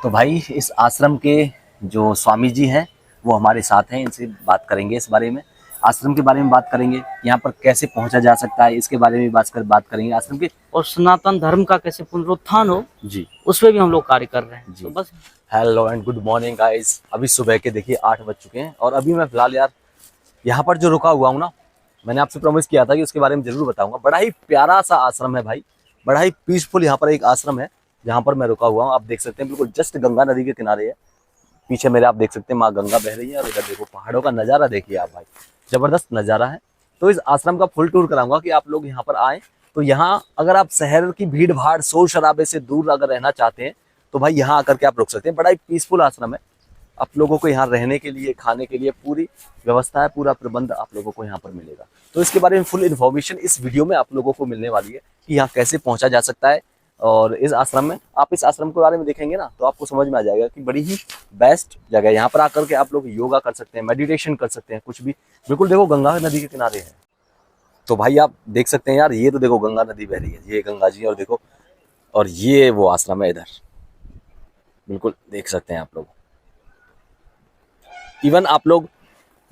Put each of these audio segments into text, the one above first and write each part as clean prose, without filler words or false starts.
तो भाई इस आश्रम के जो स्वामी जी हैं वो हमारे साथ हैं, इनसे बात करेंगे इस बारे में, आश्रम के बारे में बात करेंगे, यहाँ पर कैसे पहुंचा जा सकता है इसके बारे में बात करेंगे आश्रम के। और सनातन धर्म का कैसे पुनरुत्थान हो जी, उस पर भी हम लोग कार्य कर रहे हैं। जी। तो बस hello and good morning guys. अभी सुबह के देखिए 8 बज चुके हैं और अभी मैं फिलहाल यार यहाँ पर जो रुका हुआ हूँ ना, मैंने आपसे प्रॉमिस किया था कि उसके बारे में जरूर बताऊंगा। बड़ा ही प्यारा सा आश्रम है भाई, बड़ा ही पीसफुल यहाँ पर एक आश्रम है जहाँ पर मैं रुका हुआ हूँ। आप देख सकते हैं बिल्कुल जस्ट गंगा नदी के किनारे है। पीछे मेरे आप देख सकते हैं माँ गंगा बह रही है और इधर देखो पहाड़ों का नज़ारा देखिए आप भाई, जबरदस्त नज़ारा है। तो इस आश्रम का फुल टूर कराऊंगा कि आप लोग यहाँ पर आए। तो यहाँ अगर आप शहर की भीड़ भाड़ शोर शराबे से दूर अगर रहना चाहते हैं तो भाई यहाँ आकर के आप रुक सकते हैं। बड़ा ही पीसफुल आश्रम है। आप लोगों को यहाँ रहने के लिए, खाने के लिए पूरी व्यवस्था है, पूरा प्रबंध आप लोगों को यहाँ पर मिलेगा। तो इसके बारे में फुल इन्फॉर्मेशन इस वीडियो में आप लोगों को मिलने वाली है कि यहाँ कैसे पहुँचा जा सकता है। और इस आश्रम में आप इस आश्रम के बारे में देखेंगे ना तो आपको समझ में आ जाएगा कि बड़ी ही बेस्ट जगह है। यहाँ पर आकर के आप लोग योगा कर सकते हैं, मेडिटेशन कर सकते हैं, कुछ भी। बिल्कुल देखो गंगा नदी के किनारे है। तो भाई आप देख सकते हैं यार, ये तो देखो गंगा नदी बह रही है, ये गंगा जी, और देखो, और ये वो आश्रम है इधर, बिल्कुल देख सकते हैं आप लोग। इवन आप लोग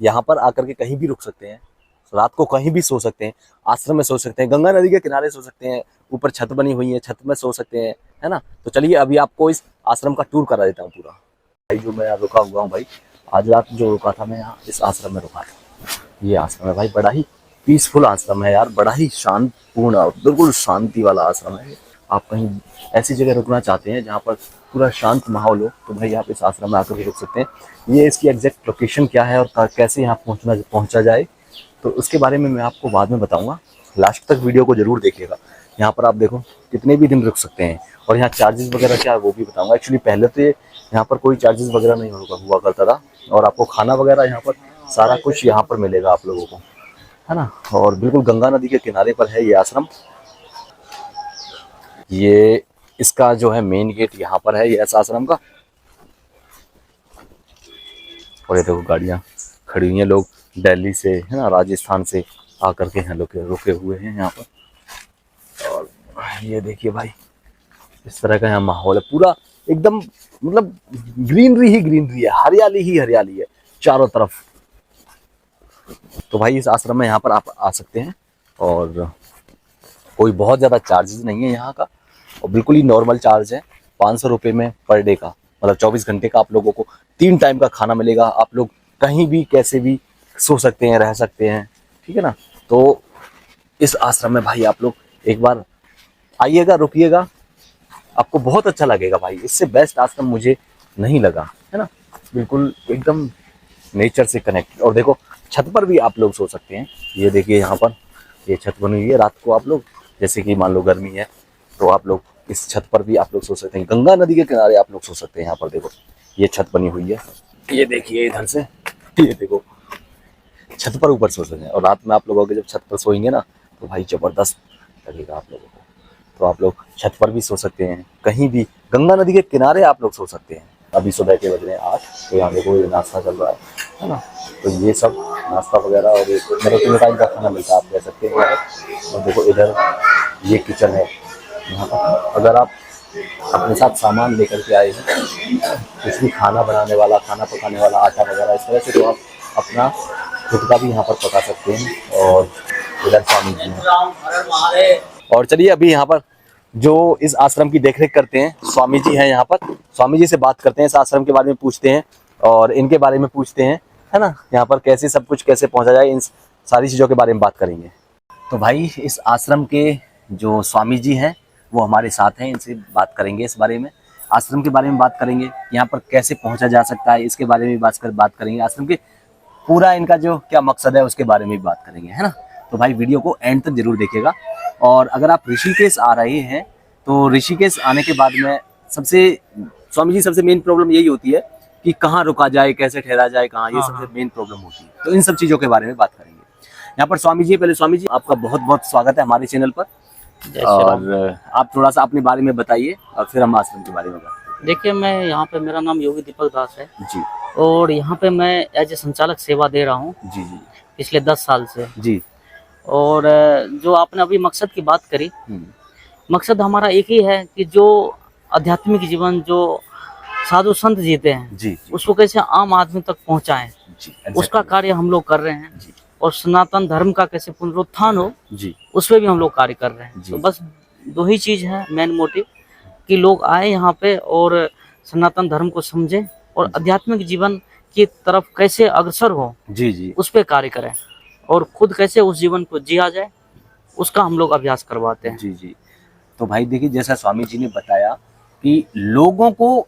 यहाँ पर आकर के कहीं भी रुक सकते हैं, रात को कहीं भी सो सकते हैं, आश्रम में सो सकते हैं, गंगा नदी के किनारे सो सकते हैं, ऊपर छत बनी हुई है, छत में सो सकते हैं, है ना। तो चलिए अभी आपको इस आश्रम का टूर करा देता हूँ पूरा। भाई जो मैं यहाँ रुका हुआ हूँ भाई, आज रात जो रुका था मैं यहाँ इस आश्रम में रुका था। ये आश्रम है भाई, बड़ा ही पीसफुल आश्रम है यार, बड़ा ही शांतिपूर्ण और बिल्कुल शांति वाला आश्रम है। आप कहीं ऐसी जगह रुकना चाहते हैं जहाँ पर पूरा शांत माहौल हो तो भाई आप इस आश्रम में आकर के रुक सकते हैं। ये इसकी एग्जैक्ट लोकेशन क्या है और कैसे यहाँ पहुँचा जाए तो उसके बारे में मैं आपको बाद में बताऊंगा। लास्ट तक वीडियो को जरूर देखिएगा। यहाँ पर आप देखो कितने भी दिन रुक सकते हैं और यहाँ चार्जेस वगैरह क्या है वो भी बताऊंगा। एक्चुअली पहले तो यहाँ पर कोई चार्जेस वगैरह नहीं हुआ करता था और आपको खाना वगैरह यहाँ पर सारा कुछ यहाँ पर मिलेगा आप लोगों को, है ना। और बिल्कुल गंगा नदी के किनारे पर है ये आश्रम। ये इसका जो है मेन गेट यहाँ पर है ये इस आश्रम का। और ये देखो गाड़ियाँ खड़ी हुई हैं, लोग दिल्ली से, है ना, राजस्थान से आकर के यहाँ लोग रुके हुए हैं यहाँ पर। और ये देखिए भाई इस तरह का यहाँ माहौल है, पूरा एकदम मतलब ग्रीनरी ही ग्रीनरी है, हरियाली ही हरियाली है चारों तरफ। तो भाई इस आश्रम में यहाँ पर आप आ सकते हैं और कोई बहुत ज़्यादा चार्जेस नहीं है यहाँ का, और बिल्कुल ही नॉर्मल चार्ज है 500 रुपये में पर डे का, मतलब 24 घंटे का आप लोगों को 3 टाइम का खाना मिलेगा। आप लोग कहीं भी कैसे भी सो सकते हैं, रह सकते हैं, ठीक है ना। तो इस आश्रम में भाई आप लोग एक बार आइएगा, रुकिएगा, आपको बहुत अच्छा लगेगा भाई। इससे बेस्ट आश्रम मुझे नहीं लगा, है ना। बिल्कुल एकदम नेचर से कनेक्ट। और देखो छत पर भी आप लोग सो सकते हैं। ये देखिए यहाँ पर ये छत बनी हुई है, रात को आप लोग जैसे कि मान लो गर्मी है तो आप लोग इस छत पर भी आप लोग सो सकते हैं। गंगा नदी के किनारे आप लोग सो सकते हैं। यहाँ पर देखो ये छत बनी हुई है, ये देखिए इधर से, ये देखो छत पर ऊपर सो सकते हैं। और रात में आप लोगों के जब छत पर सोएंगे ना तो भाई जबरदस्त लगेगा आप लोगों को। तो आप लोग छत पर भी सो सकते हैं, कहीं भी गंगा नदी के किनारे आप लोग सो सकते हैं। अभी सुबह के बज रहे हैं 8, तो यहाँ देखो ये नाश्ता चल रहा है ना। तो ये सब नाश्ता वगैरह और मेरे 3 टाइम का खाना मिलता है, आप कह सकते हैं। और देखो इधर ये किचन है। यहाँ पर अगर आप अपने साथ सामान लेकर के आए हैं, कुछ भी खाना बनाने वाला, खाना पकाने वाला, आटा वगैरह इस तरह से, तो आप अपना खुद का भी यहाँ पर पका सकते हैं। और इधर स्वामी जी हैं। और चलिए अभी यहाँ पर जो इस आश्रम की देखरेख करते हैं स्वामी जी हैं, यहाँ पर स्वामी जी से बात करते हैं, इस आश्रम के बारे में पूछते हैं और इनके बारे में पूछते हैं, है ना। यहाँ पर कैसे सब कुछ कैसे पहुँचा जाए, इन सारी चीज़ों के बारे में बात करेंगे। तो भाई इस आश्रम के जो स्वामी जी हैं वो हमारे साथ हैं, इनसे बात करेंगे इस बारे में, आश्रम के बारे में बात करेंगे, यहाँ पर कैसे पहुँचा जा सकता है इसके बारे में बात करेंगे, आश्रम के पूरा इनका जो क्या मकसद है उसके बारे में भी बात करेंगे, है ना। तो भाई वीडियो को एंड तक जरूर देखिएगा। और अगर आप ऋषिकेश आ रहे हैं तो ऋषिकेश आने के बाद में स्वामी जी सबसे मेन प्रॉब्लम यही होती है कि कहाँ रुका जाए, कैसे ठहरा जाए, कहाँ, ये सबसे मेन प्रॉब्लम होती है। तो इन सब चीज़ों के बारे में बात करेंगे। यहाँ पर स्वामी जी, पहले स्वामी जी आपका बहुत बहुत स्वागत है हमारे चैनल पर। और आप थोड़ा सा अपने बारे में बताइए और फिर हम आश्रम के बारे में बात करेंगे। देखिए, मैं यहाँ पे, मेरा नाम योगी दीपक दास है जी, और यहाँ पे मैं एज ए संचालक सेवा दे रहा हूँ जी जी पिछले 10 साल से जी। और जो आपने अभी मकसद की बात करी, मकसद हमारा एक ही है कि जो आध्यात्मिक जीवन, जो साधु संत जीते हैं, जी जी उसको कैसे आम आदमी तक पहुंचाएं, जी उसका exactly, कार्य हम लोग कर रहे हैं। जी और सनातन धर्म का कैसे पुनरुत्थान हो, जी उस पे भी हम लोग कार्य कर रहे हैं। जी तो बस दो ही चीज है मेन मोटिव, कि लोग आए यहाँ पे और सनातन धर्म को समझें और आध्यात्मिक जीवन की तरफ कैसे अग्रसर हो, जी जी उस पे कार्य करें और खुद कैसे उस जीवन को जिया जाए, उसका हम लोग अभ्यास करवाते हैं। जी जी। तो भाई देखिए, जैसा स्वामी जी ने बताया कि लोगों को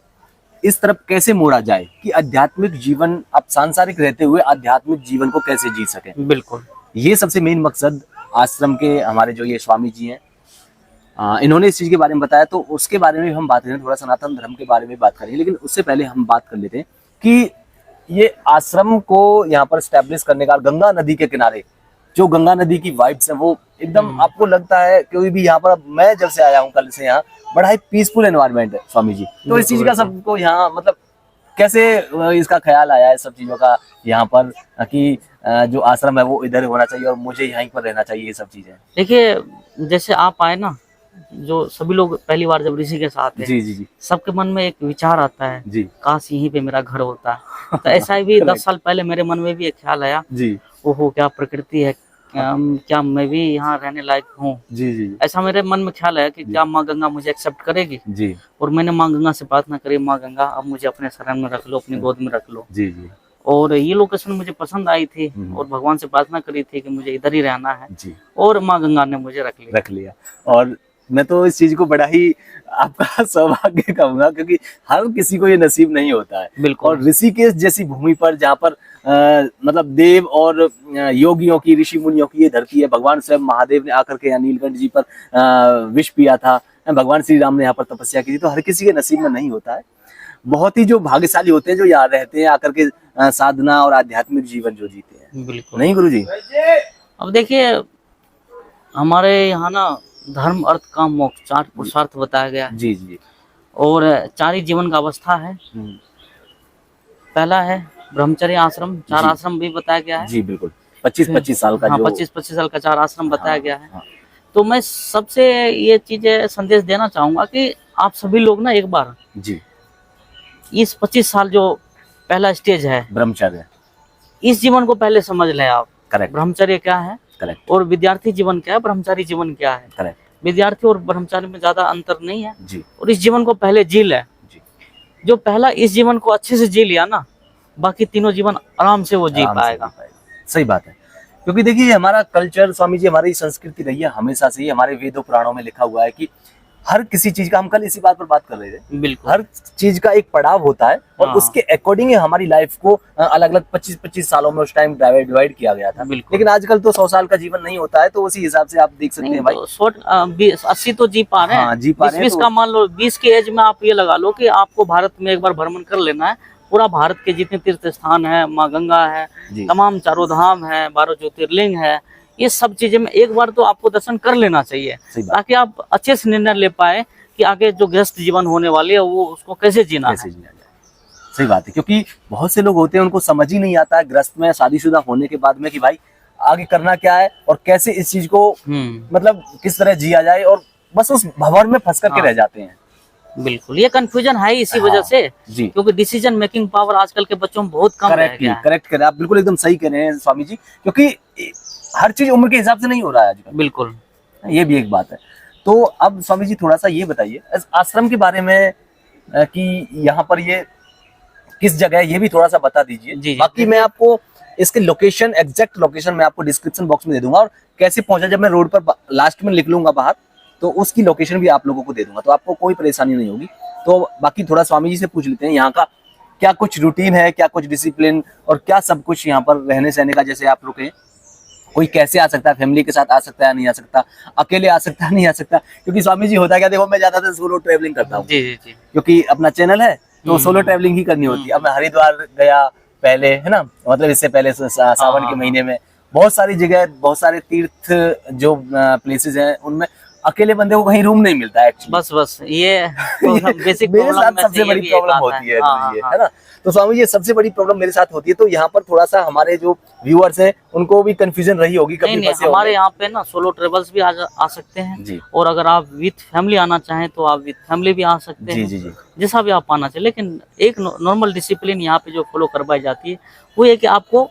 इस तरफ कैसे मोड़ा जाए कि आध्यात्मिक जीवन, आप सांसारिक रहते हुए आध्यात्मिक जीवन को कैसे जी सकें, बिल्कुल। ये सबसे मेन मकसद आश्रम के हमारे जो ये स्वामी जी हैं, इन्होंने इस चीज के बारे में बताया। तो उसके बारे में हम बात करें, थोड़ा सनातन धर्म के बारे में बात करें, लेकिन उससे पहले हम बात कर लेते हैं कि ये आश्रम को यहाँ पर स्टैब्लिश करने का, गंगा नदी के किनारे जो गंगा नदी की वाइब्स है वो एकदम आपको लगता है, कोई भी यहाँ पर, मैं जब से आया हूँ कल से, यहाँ बड़ा ही पीसफुल एनवायरनमेंट है स्वामी जी। तो इस चीज का सबको यहाँ मतलब कैसे इसका ख्याल आया है सब चीजों का यहाँ पर, कि जो आश्रम है वो इधर होना चाहिए और मुझे यहीं पर रहना चाहिए, ये सब चीजें? देखिए, जैसे आप आए ना, जो सभी लोग पहली बार जब ऋषिकेश आते हैं, जी जी जी सबके मन में एक विचार आता है, जी काश यहीं पे मेरा घर होता। तो ऐसा ही भी 10 साल पहले मेरे मन में भी एक ख्याल आया, जी ओहो क्या प्रकृति है, क्या मैं भी यहाँ रहने लायक हूँ। जी जी ऐसा मेरे मन में ख्याल आया कि क्या माँ गंगा मुझे एक्सेप्ट करेगी। जी और मैंने माँ गंगा से प्रार्थना करी, माँ गंगा अब मुझे अपने शरण में रख लो, अपनी गोद में रख लो। जी जी और ये लोकेशन मुझे पसंद आई थी और भगवान से प्रार्थना करी थी कि मुझे इधर ही रहना है, जी और माँ गंगा ने मुझे रख लिया। और मैं तो इस चीज को बड़ा ही आपका सौभाग्य कहूंगा, क्योंकि हर किसी को ये नसीब नहीं होता है। बिल्कुल। और ऋषिकेश जैसी भूमि पर, जहाँ पर मतलब देव और योगियों की, ऋषि मुनियों की ये धरती है। भगवान स्वयं महादेव ने आकर के यहाँ नीलकंठ जी पर विष पिया था, भगवान श्री राम ने यहाँ पर तपस्या की थी। तो हर किसी के नसीब में नहीं होता है। बहुत ही जो भाग्यशाली होते हैं जो यहाँ रहते हैं आकर के, साधना और आध्यात्मिक जीवन जो जीते हैं। बिल्कुल। नहीं गुरुजी? अब देखिए, हमारे यहाँ ना धर्म अर्थ काम मोक्ष 4 पुरुषार्थ बताया गया है। जी जी। और 4 ही जीवन का अवस्था है। पहला है ब्रह्मचर्य आश्रम, 4 आश्रम भी बताया गया है। जी बिल्कुल, 25-25 साल का, हाँ, जो 25-25 साल का 4 आश्रम बताया गया है। हाँ। तो मैं सबसे ये चीजें संदेश देना चाहूंगा कि आप सभी लोग ना एक बार जी इस 25 साल जो पहला स्टेज है ब्रह्मचर्य, इस जीवन को पहले समझ लें आप। करेक्ट ब्रह्मचर्य क्या है, करेक्ट और विद्यार्थी जीवन क्या है, ब्रह्मचारी जीवन क्या है। करेक्ट विद्यार्थी और ब्रह्मचारी में ज्यादा अंतर नहीं है। जी और इस जीवन को पहले जी ले। जी। जो पहला इस जीवन को अच्छे से जी लिया ना, बाकी तीनों जीवन आराम से वो जी आराम से पाएगा। सही बात है, क्योंकि देखिए हमारा कल्चर स्वामी जी, हमारी संस्कृति रही है हमेशा से ही। हमारे वेदों पुराणों में लिखा हुआ है कि हर किसी चीज का, हम कल इसी बात पर बात कर रहे थे, बिल्कुल। हर चीज का एक पड़ाव होता है और हाँ। उसके अकॉर्डिंग हमारी लाइफ को अलग अलग 25-25 सालों में उस टाइम डिवाइड किया गया था। बिल्कुल। लेकिन आजकल तो 100 साल का जीवन नहीं होता है, तो उसी हिसाब से आप देख सकते हैं भाई। तो 80 तो जी पा रहे हैं। हाँ, जी पा रहे हैं। 20 का मान लो, 20 के एज में आप ये लगा लो कि आपको भारत में एक बार भ्रमण कर लेना है। पूरा भारत के जितने तीर्थ स्थान है, माँ गंगा है, तमाम चारों धाम है, 12 ज्योतिर्लिंग है, ये सब चीजें में एक बार तो आपको दर्शन कर लेना चाहिए, ताकि आप अच्छे से निर्णय ले पाए कि आगे जो गृहस्थ जीवन होने वाली है वो उसको कैसे जीना है। सही बात है, क्योंकि बहुत से लोग होते हैं उनको समझ ही नहीं आता है गृहस्थ में, शादीशुदा होने के बाद में, कि भाई आगे करना क्या है और कैसे इस चीज को मतलब किस तरह जिया जाए, और बस उस भंवर में फंस करके रह जाते हैं। बिल्कुल, ये कंफ्यूजन है इसी वजह से, क्योंकि डिसीजन मेकिंग पावर आजकल के बच्चों में बहुत कम रह गया है। करेक्ट करें आप, बिल्कुल एकदम सही कह रहे हैं स्वामी जी, क्योंकि हर चीज उम्र के हिसाब से नहीं हो रहा है आजकल। बिल्कुल, ये भी एक बात है। तो अब स्वामी जी थोड़ा सा ये बताइए इस आश्रम के बारे में, कि यहाँ पर ये किस जगह है, ये भी थोड़ा सा बता दीजिए। बाकी मैं आपको इसके लोकेशन, एग्जैक्ट लोकेशन मैं आपको डिस्क्रिप्शन बॉक्स में दे दूंगा, और कैसे पहुंचा, जब मैं रोड पर लास्ट में लिख लूंगा बाहर, तो उसकी लोकेशन भी आप लोगों को दे दूंगा, तो आपको कोई परेशानी नहीं होगी। तो बाकी थोड़ा स्वामी जी से पूछ लेते हैं यहाँ का क्या कुछ रूटीन है, क्या कुछ डिसिप्लिन, और क्या सब कुछ यहाँ पर रहने सहने का। जैसे आप रुके, कोई कैसे आ सकता है, फैमिली के साथ आ सकता है, नहीं आ सकता, अकेले आ सकता है, नहीं आ सकता, क्योंकि स्वामी जी होता क्या, देखो मैं ज्यादातर सोलो ट्रैवलिंग करता हूँ, क्योंकि अपना चैनल है तो सोलो ट्रैवलिंग ही करनी होती है। अब मैं हरिद्वार गया पहले, है ना, मतलब इससे पहले सावन के महीने में बहुत सारी जगह, बहुत सारे तीर्थ जो प्लेसेस हैं, उनमें अकेले बंदे को कहीं रूम नहीं मिलता है एक्चुअली। बस ये बेसिक मेरे साथ सबसे बड़ी प्रॉब्लम होती है है ना। तो स्वामी जी सबसे बड़ी प्रॉब्लम मेरे साथ होती है, तो यहाँ पर थोड़ा सा हमारे जो व्यूअर्स हैं उनको भी कंफ्यूजन रही होगी कभी। नहीं, हमारे यहाँ पे ना सोलो ट्रेवल्स भी आ सकते हैं जी, और अगर आप विथ फैमिली आना चाहें तो आप विथ फैमिली भी आ सकते हैं। जी, जैसा भी आप आना चाहिए, लेकिन एक नॉर्मल डिसिप्लिन यहाँ पे जो फॉलो करवाई जाती है वो है कि आपको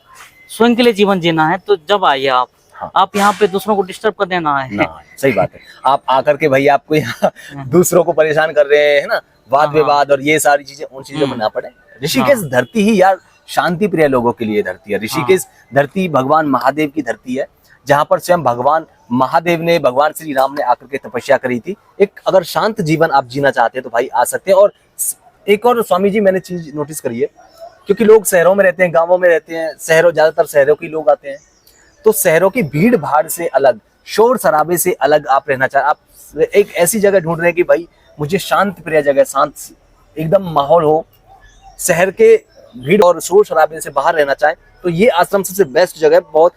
स्वयं के लिए जीवन जीना है, तो जब आइए आप। हाँ। आप यहाँ पे दूसरों को डिस्टर्ब कर देना है ना, सही बात है। आप आकर के भाई आपको यहाँ दूसरों को परेशान कर रहे हैं ना, वाद विवाद और ये सारी चीजें, उन चीजों में ना पड़े। ऋषिकेश धरती ही यार शांति प्रिय लोगों के लिए धरती है। ऋषिकेश धरती भगवान महादेव की धरती है, जहाँ पर स्वयं भगवान महादेव ने, भगवान श्री राम ने आकर के तपस्या करी थी। एक अगर शांत जीवन आप जीना चाहते हैं तो भाई आ सकते हैं। और एक और स्वामी जी मैंने चीज नोटिस करी है, क्योंकि लोग शहरों में रहते हैं, गाँवों में रहते हैं, ज्यादातर शहरों के लोग आते हैं, तो शहरों की भीड़ भाड़ से अलग, शोर शराबे से अलग आप रहना चाहे। आप एक ऐसी जगह ढूंढ रहे हैं कि भाई मुझे शांत प्रिय जगह, शांत एकदम माहौल हो, शहर के भीड़ और शोर शराबे से बाहर रहना चाहे, तो ये आश्रम सबसे बेस्ट जगह है। बहुत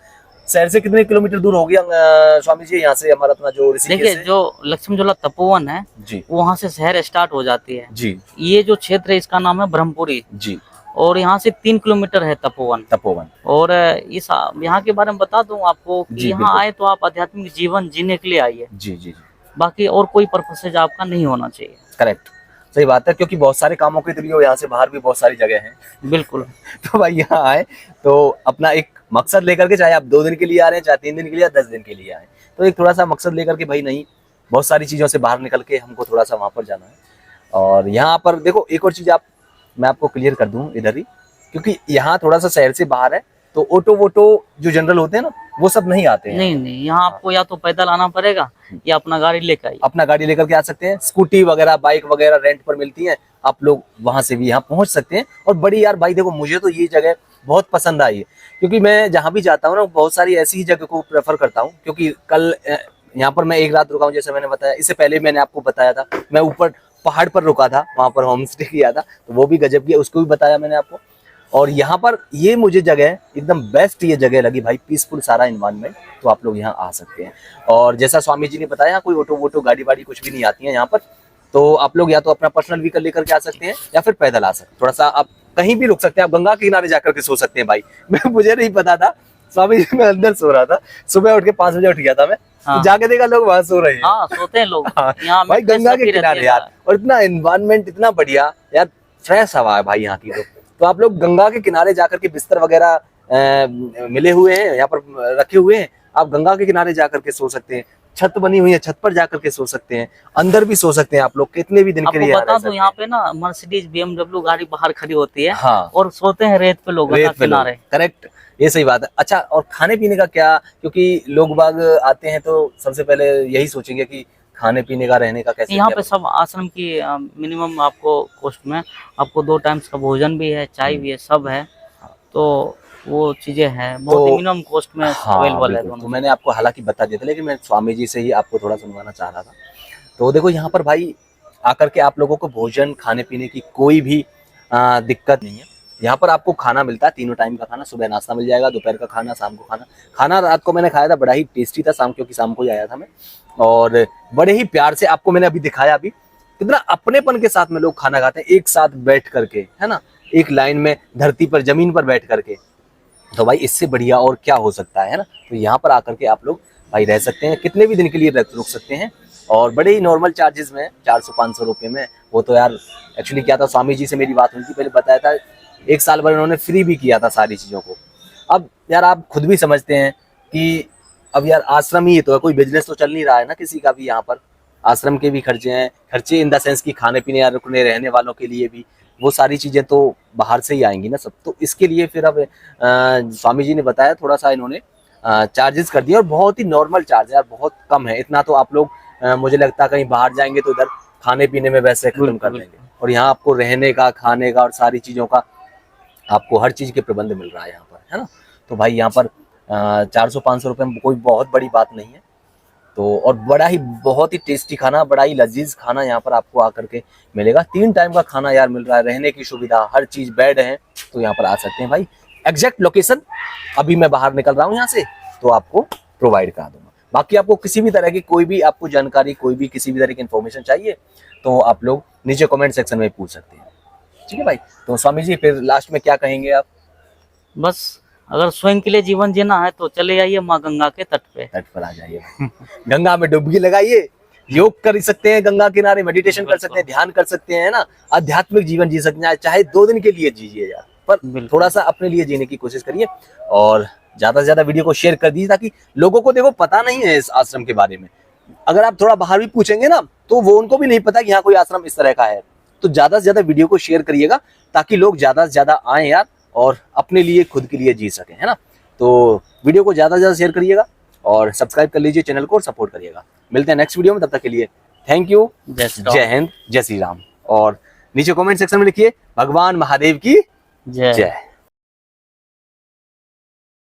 शहर से कितने किलोमीटर दूर हो गया स्वामी जी यहाँ से हमारा अपना जो ऋषिकेश? देखिए, जो लक्ष्मण झूला तपोवन है जी, वहाँ से शहर स्टार्ट हो जाती है जी। ये जो क्षेत्र है इसका नाम है ब्रह्मपुरी जी, और यहाँ से 3 किलोमीटर है तपोवन। और इस यहाँ के बारे में बता दूं आपको कि यहाँ आए तो आप आध्यात्मिक जीवन जीने के लिए आइए। जी, बाकी और कोई पर्पसेज आपका नहीं होना चाहिए। करेक्ट, सही बात है, क्योंकि बहुत सारे कामों के लिए यहाँ से बाहर भी बहुत सारी जगह हैं। बिल्कुल। तो भाई यहाँ आए तो अपना एक मकसद लेकर के, चाहे आप 2 दिन के लिए आ रहे हैं, चाहे 3 दिन के लिए या 10 दिन के लिए आए, तो एक थोड़ा सा मकसद लेकर के भाई नहीं, बहुत सारी चीजों से बाहर निकल के हमको थोड़ा सा वहां पर जाना है। और यहाँ पर देखो एक और चीज मैं आपको क्लियर कर दूं इधर ही, क्योंकि यहाँ थोड़ा सा शहर से बाहर है, तो ऑटो वोटो जो जनरल होते हैं ना वो सब नहीं आते हैं। नहीं, यहाँ आपको या तो पैदल आना पड़ेगा या अपना गाड़ी लेकर आइए। अपना गाड़ी लेकर के आ सकते हैं, स्कूटी वगैरह, बाइक वगैरह रेंट पर मिलती है, आप लोग वहां से भी यहाँ पहुंच सकते हैं। और बड़ी यार भाई देखो, मुझे तो ये जगह बहुत पसंद आई है, क्योंकि मैं जहाँ भी जाता हूँ ना बहुत सारी ऐसी ही जगह को प्रेफर करता हूँ। क्योंकि कल यहाँ पर मैं एक रात रुका हूँ, जैसे मैंने बताया, इससे पहले मैंने आपको बताया था मैं ऊपर पहाड़ पर रुका था, वहां पर होम स्टे किया था, तो वो भी गजब की, उसको भी बताया मैंने आपको। और यहाँ पर ये मुझे जगह एकदम बेस्ट ये जगह लगी भाई, पीसफुल सारा एनवायरनमेंट, तो आप लोग यहाँ आ सकते हैं। और जैसा स्वामी जी ने बताया, कोई ऑटो वोटो गाड़ी वाड़ी कुछ भी नहीं आती है यहाँ पर, तो आप लोग या तो अपना पर्सनल व्हीकल लेकर के आ सकते हैं या फिर पैदल आ सकते हैं। थोड़ा सा आप कहीं भी रुक सकते हैं, आप गंगा के किनारे जाकर के सो सकते हैं भाई। मुझे नहीं पता था स्वामी जी, मैं अंदर सो रहा था, सुबह उठ के 5 बजे उठ गया था मैं। हाँ। तो जाके देखा लोग वहां सो रहे हैं। हाँ, सोते हैं लोग यहाँ भाई गंगा के किनारे यार, और इतना एनवायरनमेंट इतना बढ़िया यार, फ्रेश हवा है भाई यहाँ की। तो आप लोग गंगा के किनारे जाकर के बिस्तर वगैरह मिले हुए हैं, यहाँ पर रखे हुए हैं, आप गंगा के किनारे जाकर के सो सकते हैं। छत बनी हुई है, छत पर जाकर के सो सकते हैं, अंदर भी सो सकते हैं आप लोग, कितने भी दिन के लिए। बता दो यहाँ पे ना मर्सिडीज BMW गाड़ी बाहर खड़ी होती है। हाँ। और सोते हैं रेत पे लोग, रेत पे किनारे। करेक्ट, ये सही बात है। अच्छा, और खाने पीने का क्या, क्योंकि लोग बाग आते हैं तो सबसे पहले यही सोचेंगे कि खाने पीने का, रहने का कैसे? यहाँ पे सब आश्रम की मिनिमम आपको कॉस्ट में आपको 2 टाइम्स का भोजन भी है, चाय भी है, सब है, तो वो चीजें हैं, बहुत मिनिमम कॉस्ट में अवेलेबल है दोनों। तो मैंने आपको हालांकि बता दिया था, लेकिन मैं स्वामी जी से ही आपको थोड़ा सुनवाना चाह रहा था। तो देखो यहाँ पर भाई आकर के आप लोगों को भोजन, खाने पीने की कोई भी दिक्कत नहीं है। यहाँ पर आपको खाना मिलता है, 3 टाइम का खाना, सुबह नाश्ता मिल जाएगा, दोपहर का खाना, शाम को खाना। खाना रात को मैंने खाया था, बड़ा ही टेस्टी था, क्योंकि शाम को ही आया था मैं, और बड़े ही प्यार से आपको मैंने अभी दिखाया, अभी कितना अपनेपन के साथ में लोग खाना खाते हैं, एक साथ बैठ करके, है ना, एक लाइन में धरती पर, जमीन पर बैठ करके। तो भाई इससे बढ़िया और क्या हो सकता है ना। तो यहाँ पर आकर के आप लोग भाई रह सकते हैं, कितने भी दिन के लिए रुक सकते हैं, और बड़े ही नॉर्मल चार्जेस में, 400-500 रुपये में। वो तो यार एक्चुअली क्या था, स्वामी जी से मेरी बात हुई थी, पहले बताया था 1 साल भर उन्होंने फ्री भी किया था सारी चीज़ों को। अब यार आप खुद भी समझते हैं कि अब यार आश्रम ही तो है, कोई बिजनेस तो चल नहीं रहा है ना किसी का भी। यहाँ पर आश्रम के भी खर्चे हैं, खर्चे इन द सेंस की खाने पीने या रुकने रहने वालों के लिए भी, वो सारी चीज़ें तो बाहर से ही आएंगी ना सब। तो इसके लिए फिर अब स्वामी जी ने बताया, थोड़ा सा इन्होंने चार्जेस कर दिया, और बहुत ही नॉर्मल चार्ज है यार, बहुत कम है। इतना तो आप लोग मुझे लगता है कहीं बाहर जाएंगे तो इधर खाने पीने में वैसे खत्म कर देंगे, और यहाँ आपको रहने का, खाने का और सारी चीज़ों का आपको हर चीज़ के प्रबंध मिल रहा है यहाँ पर, है ना। तो भाई यहाँ पर 400-500 रुपये में कोई बहुत बड़ी बात नहीं है। तो और बड़ा ही, बहुत ही टेस्टी खाना, बड़ा ही लजीज खाना यहाँ पर आपको आकर के मिलेगा। 3 टाइम का खाना यार मिल रहा है, रहने की सुविधा, हर चीज़, बेड है, तो यहाँ पर आ सकते हैं भाई। एग्जैक्ट लोकेशन अभी मैं बाहर निकल रहा हूँ यहाँ से, तो आपको प्रोवाइड करा दूंगा। बाकी आपको किसी भी तरह की कोई भी आपको जानकारी, कोई भी किसी भी तरह की इन्फॉर्मेशन चाहिए तो आप लोग नीचे कमेंट सेक्शन में पूछ सकते हैं। ठीक है भाई, तो स्वामी जी फिर लास्ट में क्या कहेंगे आप? बस अगर स्वयं के लिए जीवन जीना है तो चले आइए माँ गंगा के तट पे। तट पर आ जाइए भाई। गंगा में डुबकी लगाइए, योग कर सकते हैं गंगा किनारे, मेडिटेशन कर सकते हैं, ध्यान कर सकते हैं, है ना, आध्यात्मिक जीवन जी सकते हैं, चाहे 2 दिन के लिए जीजिए यार, पर थोड़ा सा अपने लिए जीने की कोशिश करिए और ज्यादा से ज्यादा वीडियो को शेयर कर दीजिए ताकि लोगों को देखो पता नहीं है इस आश्रम के बारे में। अगर आप थोड़ा बाहर भी पूछेंगे ना तो वो उनको भी नहीं पता कि यहाँ कोई आश्रम इस तरह का है। तो ज्यादा से ज्यादा वीडियो को शेयर करिएगा ताकि लोग ज्यादा से ज्यादा आए यार और अपने लिए खुद के लिए जी सकें, है ना। तो वीडियो को ज्यादा से ज्यादा शेयर करिएगा और सब्सक्राइब कर लीजिए चैनल को और सपोर्ट करिएगा। मिलते हैं नेक्स्ट वीडियो में, तब तक के लिए थैंक यू, जय हिंद, जय श्री राम। और नीचे कमेंट सेक्शन में लिखिए भगवान महादेव की जय।